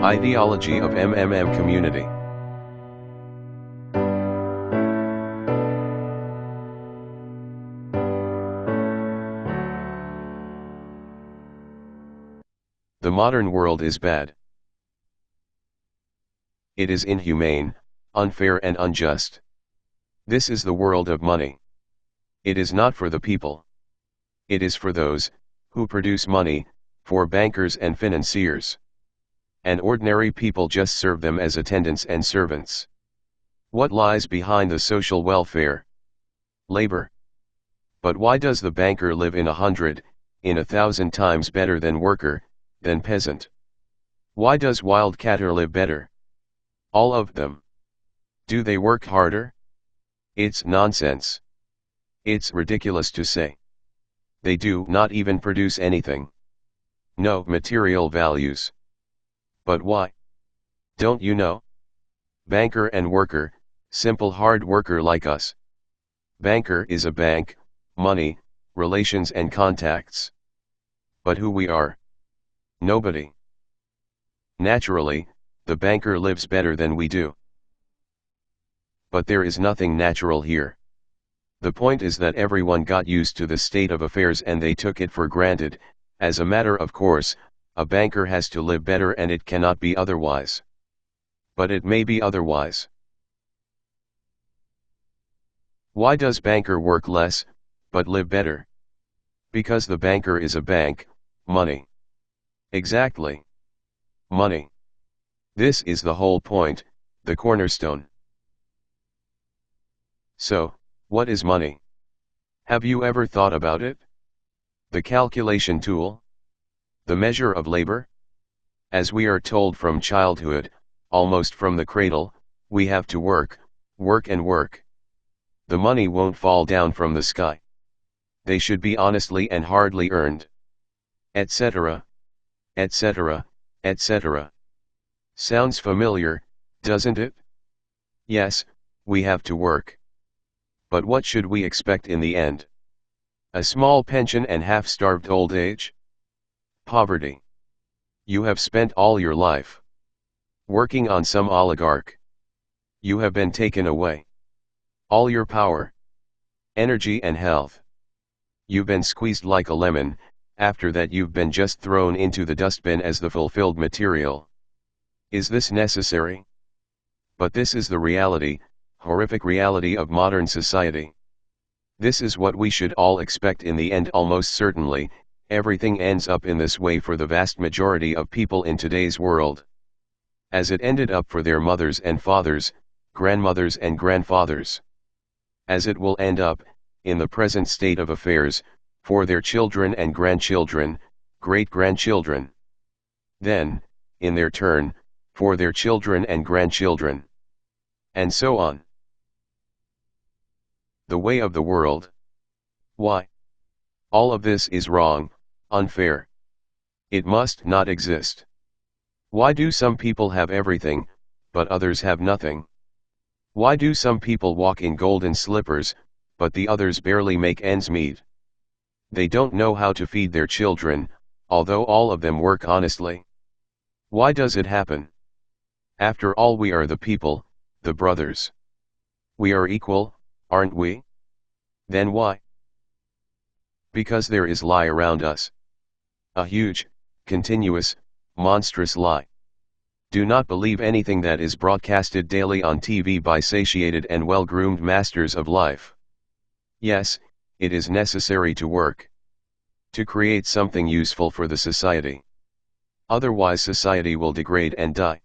Ideology of MMM community. The modern world is bad. It is inhumane, unfair and unjust. This is the world of money. It is not for the people. It is for those who produce money, for bankers and financiers. And ordinary people just serve them as attendants and servants. What lies behind the social welfare? Labor. But why does the banker live in 100, in 1,000 times better than worker, than peasant? Why does wildcatter live better? All of them. Do they work harder? It's nonsense. It's ridiculous to say. They do not even produce anything. No material values. But why? Don't you know? Banker and worker, simple hard worker like us. Banker is a bank, money, relations and contacts. But who we are? Nobody. Naturally, the banker lives better than we do. But there is nothing natural here. The point is that everyone got used to this state of affairs and they took it for granted. As a matter of course, a banker has to live better and it cannot be otherwise. But it may be otherwise. Why does banker work less, but live better? Because the banker is a bank, money. Exactly. Money. This is the whole point, the cornerstone. So, what is money? Have you ever thought about it? The calculation tool? The measure of labor? As we are told from childhood, almost from the cradle, we have to work, work and work. The money won't fall down from the sky. They should be honestly and hardly earned. Etc. Etc. Etc. Sounds familiar, doesn't it? Yes, we have to work. But what should we expect in the end? A small pension and half-starved old age? Poverty. You have spent all your life working on some oligarch. You have been taken away. All your power, energy and health. You've been squeezed like a lemon, after that you've been just thrown into the dustbin as the fulfilled material. Is this necessary? But this is the reality, horrific reality of modern society. This is what we should all expect in the end. Almost certainly, everything ends up in this way for the vast majority of people in today's world. As it ended up for their mothers and fathers, grandmothers and grandfathers. As it will end up, in the present state of affairs, for their children and grandchildren, great-grandchildren. Then, in their turn, for their children and grandchildren. And so on. The way of the world. Why? All of this is wrong, unfair. It must not exist. Why do some people have everything, but others have nothing? Why do some people walk in golden slippers, but the others barely make ends meet? They don't know how to feed their children, although all of them work honestly. Why does it happen? After all, we are the people, the brothers. We are equal, aren't we? Then why? Because there is lie around us. A huge, continuous, monstrous lie. Do not believe anything that is broadcasted daily on TV by satiated and well-groomed masters of life. Yes, it is necessary to work. To create something useful for the society. Otherwise society will degrade and die.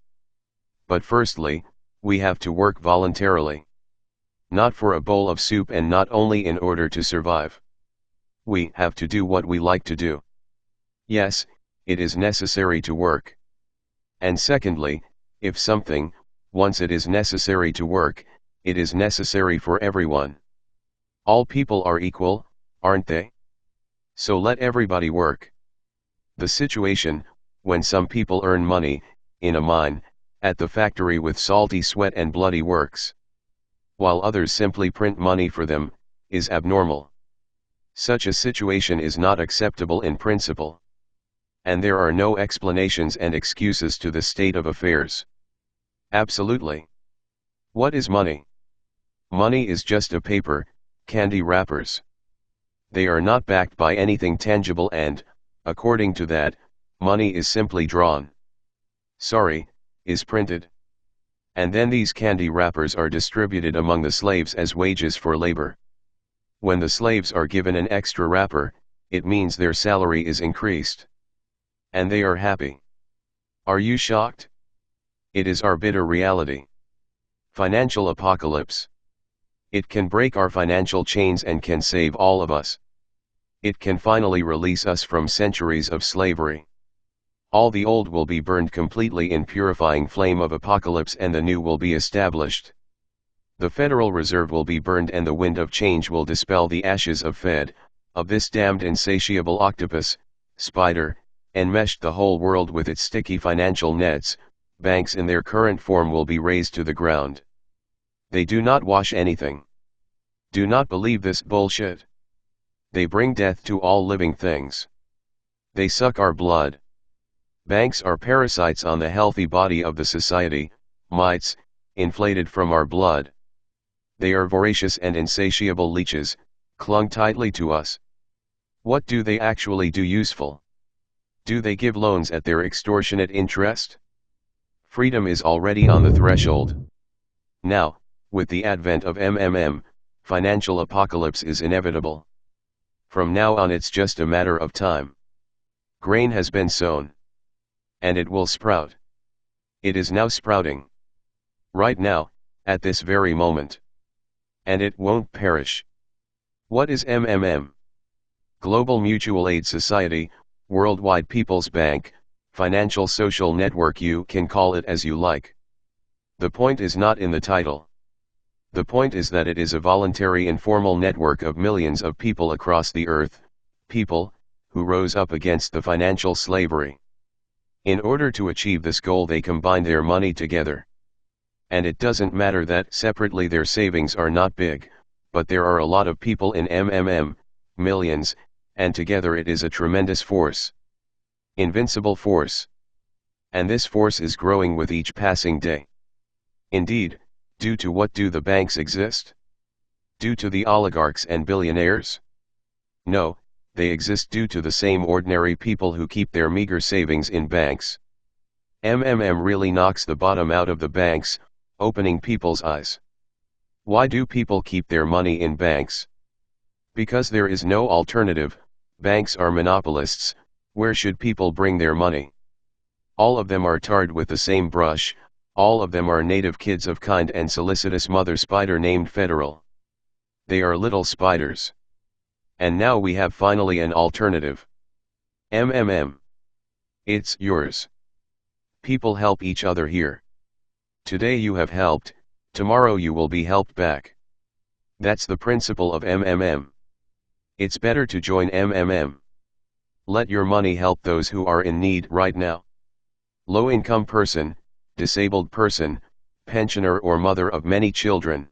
But firstly, we have to work voluntarily. Not for a bowl of soup and not only in order to survive. We have to do what we like to do. Yes, it is necessary to work. And secondly, if something, once it is necessary to work, it is necessary for everyone. All people are equal, aren't they? So let everybody work. The situation, when some people earn money, in a mine, at the factory with salty sweat and bloody works, while others simply print money for them, is abnormal. Such a situation is not acceptable in principle. And there are no explanations and excuses to this state of affairs. Absolutely. What is money? Money is just a paper, candy wrappers. They are not backed by anything tangible and, according to that, money is simply drawn. Sorry, is printed. And then these candy wrappers are distributed among the slaves as wages for labor. When the slaves are given an extra wrapper, it means their salary is increased. And they are happy. Are you shocked? It is our bitter reality. Financial apocalypse. It can break our financial chains and can save all of us. It can finally release us from centuries of slavery. All the old will be burned completely in purifying flame of apocalypse and the new will be established. The Federal Reserve will be burned and the wind of change will dispel the ashes of of this damned insatiable octopus, spider, enmeshed the whole world with its sticky financial nets. Banks in their current form will be razed to the ground. They do not wash anything. Do not believe this bullshit. They bring death to all living things. They suck our blood. Banks are parasites on the healthy body of the society, mites, inflated from our blood. They are voracious and insatiable leeches, clung tightly to us. What do they actually do useful? Do they give loans at their extortionate interest? Freedom is already on the threshold. Now, with the advent of financial apocalypse is inevitable. From now on it's just a matter of time. Grain has been sown. And it will sprout. It is now sprouting. Right now, at this very moment. And it won't perish. What is Global Mutual Aid Society, Worldwide People's Bank, Financial Social Network, you can call it as you like. The point is not in the title. The point is that it is a voluntary informal network of millions of people across the earth, people, who rose up against the financial slavery. In order to achieve this goal they combine their money together. And it doesn't matter that separately their savings are not big, but there are a lot of people in millions, and together it is a tremendous force. Invincible force. And this force is growing with each passing day. Indeed, due to what do the banks exist? Due to the oligarchs and billionaires? No, they exist due to the same ordinary people who keep their meager savings in banks. Really knocks the bottom out of the banks, opening people's eyes. Why do people keep their money in banks? Because there is no alternative. Banks are monopolists. Where should people bring their money? All of them are tarred with the same brush, all of them are native kids of kind and solicitous mother spider named Federal. They are little spiders. And now we have finally an alternative. It's yours. People help each other here. Today you have helped, tomorrow you will be helped back. That's the principle of It's better to join Let your money help those who are in need right now. Low-income person, disabled person, pensioner or mother of many children.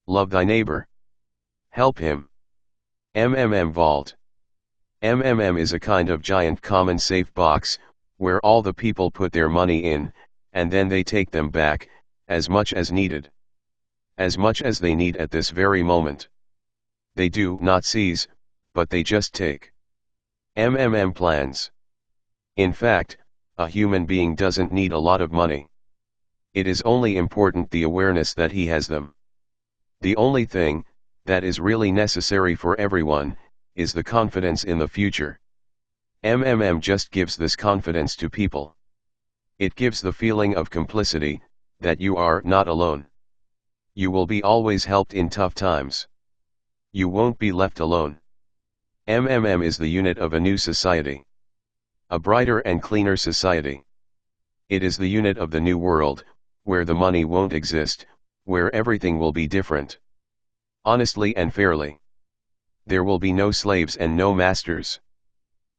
Love thy neighbor. Help him. Vault. Is a kind of giant common safe box, where all the people put their money in, and then they take them back, as much as needed. As much as they need at this very moment. They do not seize, but they just take. Plans. In fact, a human being doesn't need a lot of money. It is only important the awareness that he has them. The only thing, that is really necessary for everyone, is the confidence in the future. Just gives this confidence to people. It gives the feeling of complicity, that you are not alone. You will be always helped in tough times. You won't be left alone. is the unit of a new society. A brighter and cleaner society. It is the unit of the new world, where the money won't exist, where everything will be different. Honestly and fairly. There will be no slaves and no masters.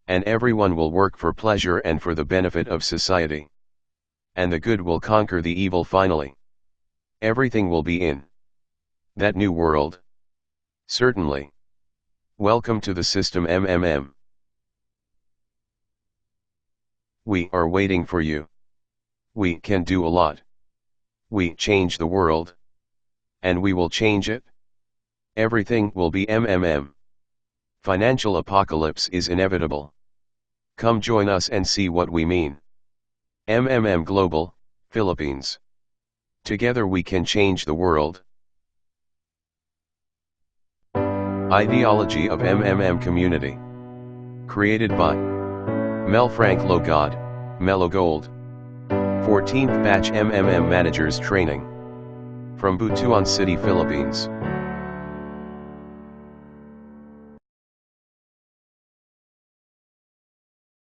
And everyone will work for pleasure and for the benefit of society. And the good will conquer the evil finally. Everything will be in that new world. Certainly. Welcome to the system We are waiting for you. We can do a lot. We change the world. And we will change it. Everything will be MMM. Financial apocalypse is inevitable. Come join us and see what we mean. MMM Global, Philippines. Together we can change the world. Ideology of MMM Community. Created by Mel Frank Logod, Melo Gold. 14th Batch MMM Managers Training. From Butuan City, Philippines.